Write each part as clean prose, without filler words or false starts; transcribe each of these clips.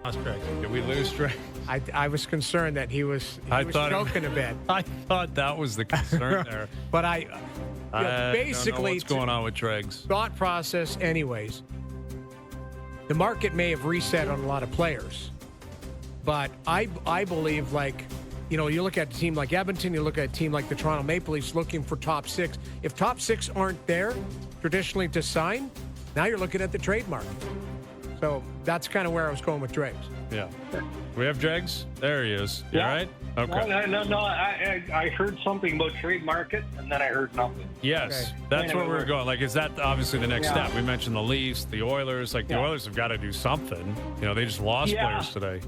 lost Drake. Did we lose Drake? I was concerned that he was joking a bit. I thought that was the concern there. But basically, don't know what's going on with Dregs. Thought process, anyways. The market may have reset on a lot of players, but I believe, like, you know, you look at a team like Edmonton, you look at a team like the Toronto Maple Leafs looking for top six. If top six aren't there traditionally to sign, now you're looking at the trade market. So that's kind of where I was going with Dregs. Yeah. We have Dregs? There he is. You all right? Okay. No. I heard something about trade market, and then I heard nothing. Yes. Okay. That's where we're going. Like, is that obviously the next Yeah. step? We mentioned the Leafs, the Oilers. Like, the Oilers have got to do something. You know, they just lost players today.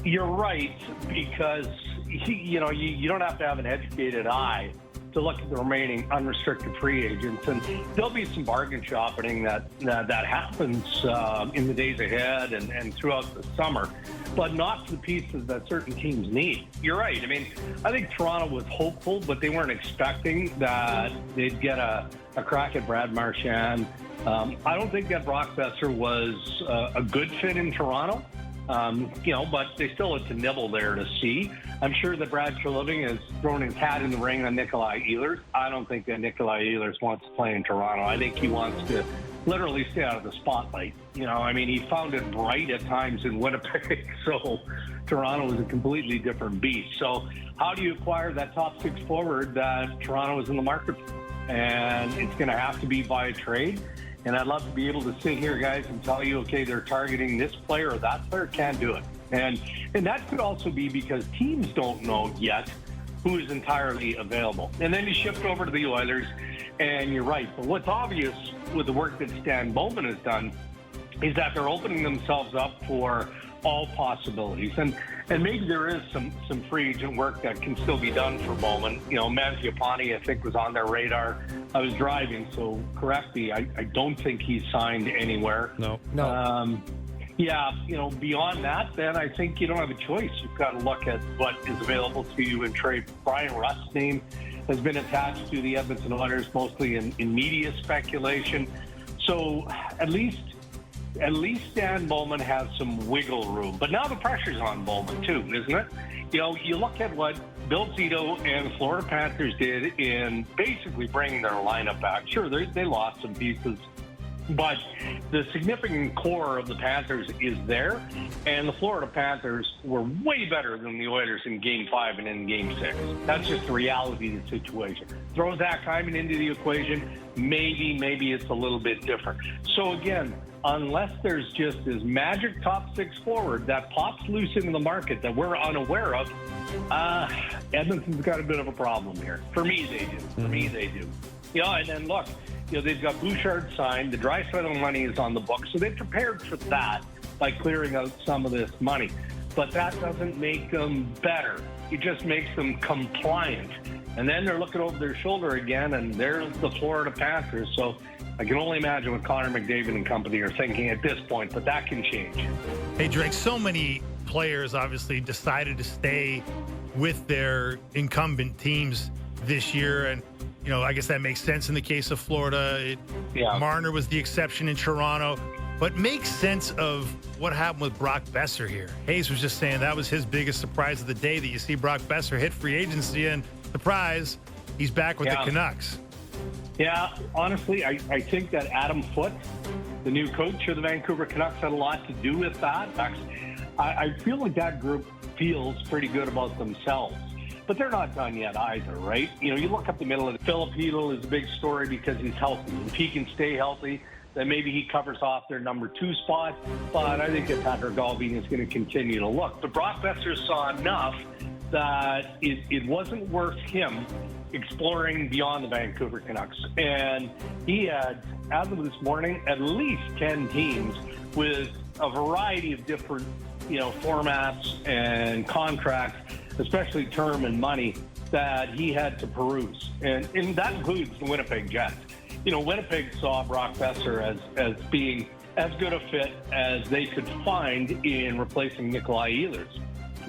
You're right, because, you know, you don't have to have an educated eye to look at the remaining unrestricted free agents, and there'll be some bargain shopping that happens in the days ahead and throughout the summer, but not for the pieces that certain teams need. You're right. I mean, I think Toronto was hopeful, but they weren't expecting that they'd get a crack at Brad Marchand. I don't think that Brock Besser was a good fit in Toronto. You know, but they still have to nibble there to see. I'm sure that Brad Treliving has thrown his hat in the ring on Nikolai Ehlers. I don't think that Nikolai Ehlers wants to play in Toronto. I think he wants to literally stay out of the spotlight. You know, I mean, he found it bright at times in Winnipeg, so Toronto is a completely different beast. So how do you acquire that top six forward that Toronto is in the market for? And it's going to have to be by trade. And I'd love to be able to sit here, guys, and tell you, okay, they're targeting this player or that player. Can't do it. And that could also be because teams don't know yet who is entirely available. And then you shift over to the Oilers, and you're right. But what's obvious with the work that Stan Bowman has done is that they're opening themselves up for all possibilities. And maybe there is some free agent work that can still be done for Bowman. You know, Mangiapane, I think, was on their radar. I was driving, so correct me. I don't think he's signed anywhere. No. Yeah, you know, beyond that, then I think you don't have a choice. You've got to look at what is available to you in trade. Brian Rust's name has been attached to the Edmonton Oilers, mostly in media speculation. So at least Stan Bowman has some wiggle room. But now the pressure's on Bowman, too, isn't it? You know, you look at what Bill Zito and the Florida Panthers did in basically bringing their lineup back. Sure, they lost some pieces, but the significant core of the Panthers is there, and the Florida Panthers were way better than the Oilers in Game 5 and in Game 6. That's just the reality of the situation. Throw Zach Hyman into the equation, maybe it's a little bit different. So again, unless there's just this magic top six forward that pops loose into the market that we're unaware of, Edmonton's got a bit of a problem here. For me, they do. You know, and then look, you know, they've got Bouchard signed. The Draisaitl money is on the books, so they've prepared for that by clearing out some of this money. But that doesn't make them better. It just makes them compliant. And then they're looking over their shoulder again, and there's the Florida Panthers. So I can only imagine what Connor McDavid and company are thinking at this point, but that can change. Hey, Drake, so many players obviously decided to stay with their incumbent teams this year. And, you know, I guess that makes sense in the case of Florida. Marner was the exception in Toronto. But make sense of what happened with Brock Besser here. Hayes was just saying that was his biggest surprise of the day, that you see Brock Besser hit free agency, and surprise, he's back with the Canucks. Yeah, honestly, I think that Adam Foote, the new coach of the Vancouver Canucks, had a lot to do with that. I feel like that group feels pretty good about themselves. But they're not done yet either, right? You know, you look up the middle of it. Philip Hedl is a big story because he's healthy. If he can stay healthy, then maybe he covers off their number 2 spot. But I think that Patrick Galvin is going to continue to look. But Brock Besser saw enough that it wasn't worth him exploring beyond the Vancouver Canucks. And he had, as of this morning, at least 10 teams with a variety of different, you know, formats and contracts, especially term and money, that he had to peruse. And that includes the Winnipeg Jets. You know, Winnipeg saw Brock Besser as being as good a fit as they could find in replacing Nikolai Ehlers.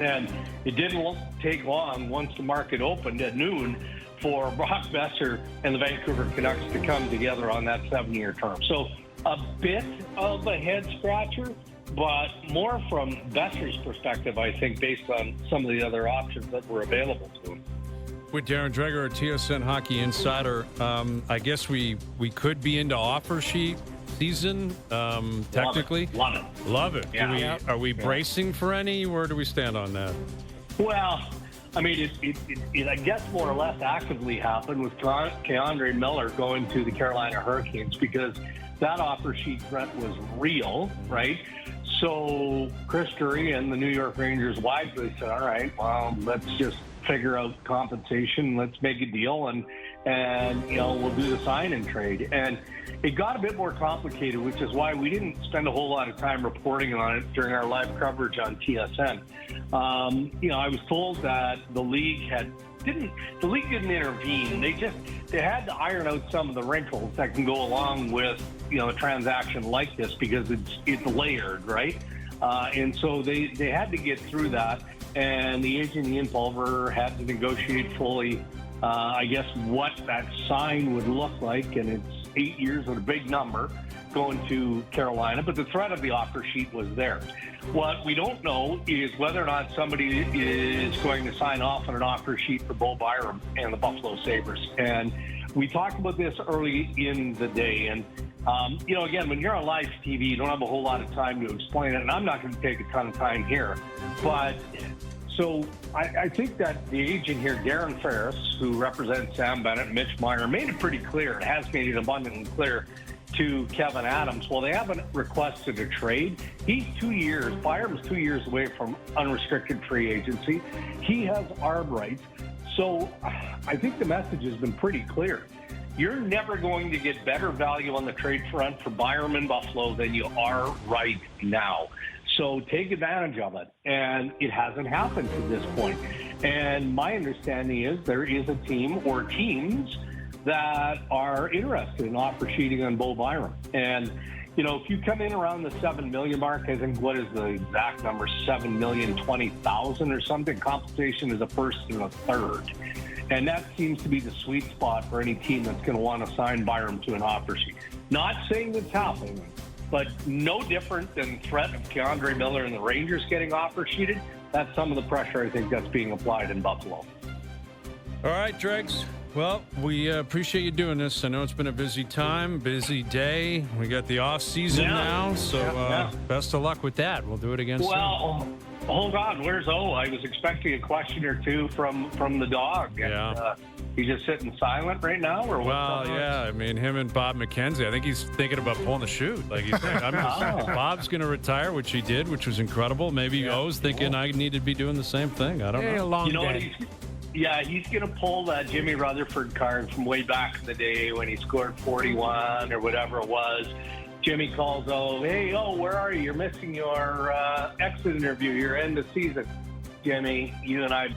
And it didn't take long once the market opened at noon for Brock Besser and the Vancouver Canucks to come together on that 7-year term. So a bit of a head scratcher, but more from Besser's perspective, I think, based on some of the other options that were available to him. With Darren Dreger, our TSN Hockey Insider, I guess we could be into offer sheet season, technically. Love it. Love it. Yeah. Are we bracing for any? Where do we stand on that? Well, I mean, it I guess more or less actively happened with Keandre Miller going to the Carolina Hurricanes because that offer sheet threat was real, right? So Chris Drury and the New York Rangers wisely said, all right, well, let's just figure out compensation. Let's make a deal and we'll do the sign and trade. And it got a bit more complicated, which is why we didn't spend a whole lot of time reporting on it during our live coverage on TSN. I was told that the league didn't intervene. They had to iron out some of the wrinkles that can go along with, a transaction like this because it's layered, right? And so they had to get through that. And the agent, Ian Pulver, had to negotiate fully, I guess, what that sign would look like. And it's 8 years with a big number going to Carolina. But the threat of the offer sheet was there. What we don't know is whether or not somebody is going to sign off on an offer sheet for Bo Byram and the Buffalo Sabres. And we talked about this early in the day. And, again, when you're on live TV, you don't have a whole lot of time to explain it. And I'm not going to take a ton of time here. But so I think that the agent here, Darren Ferris, who represents Sam Bennett and Mitch Meyer, made it pretty clear, and has made it abundantly clear to Kevin Adams. Well, they haven't requested a trade. Byram's 2 years away from unrestricted free agency. He has arb rights. So I think the message has been pretty clear. You're never going to get better value on the trade front for Byram in Buffalo than you are right now. So take advantage of it. And it hasn't happened to this point. And my understanding is there is a team or teams that are interested in offer sheeting on Bo Byram. And, if you come in around the $7 million mark, I think, what is the exact number? $7,020,000 or something. Compensation is a first and a third. And that seems to be the sweet spot for any team that's going to want to sign Byram to an offer sheet. Not saying it's happening, but no different than threat of Keandre Miller and the Rangers getting offer sheeted. That's some of the pressure I think that's being applied in Buffalo. All right, Dregs. Well, we appreciate you doing this. I know it's been a busy time, busy day. We got the off season now, so best of luck with that. We'll do it again soon. Well, hold on. Where's O? I was expecting a question or two from the dog. And, he's just sitting silent right now, or what's well, yeah. I mean, him and Bob McKenzie. I think he's thinking about pulling the chute. Like he's thinking, Bob's going to retire, which he did, which was incredible. Maybe O's thinking I need to be doing the same thing. I don't know. Long you know day. what? He's going to pull that Jimmy Rutherford card from way back in the day when he scored 41 or whatever it was. Jimmy calls, hey, where are you? You're missing your exit interview. You're end of season. Jimmy, you and I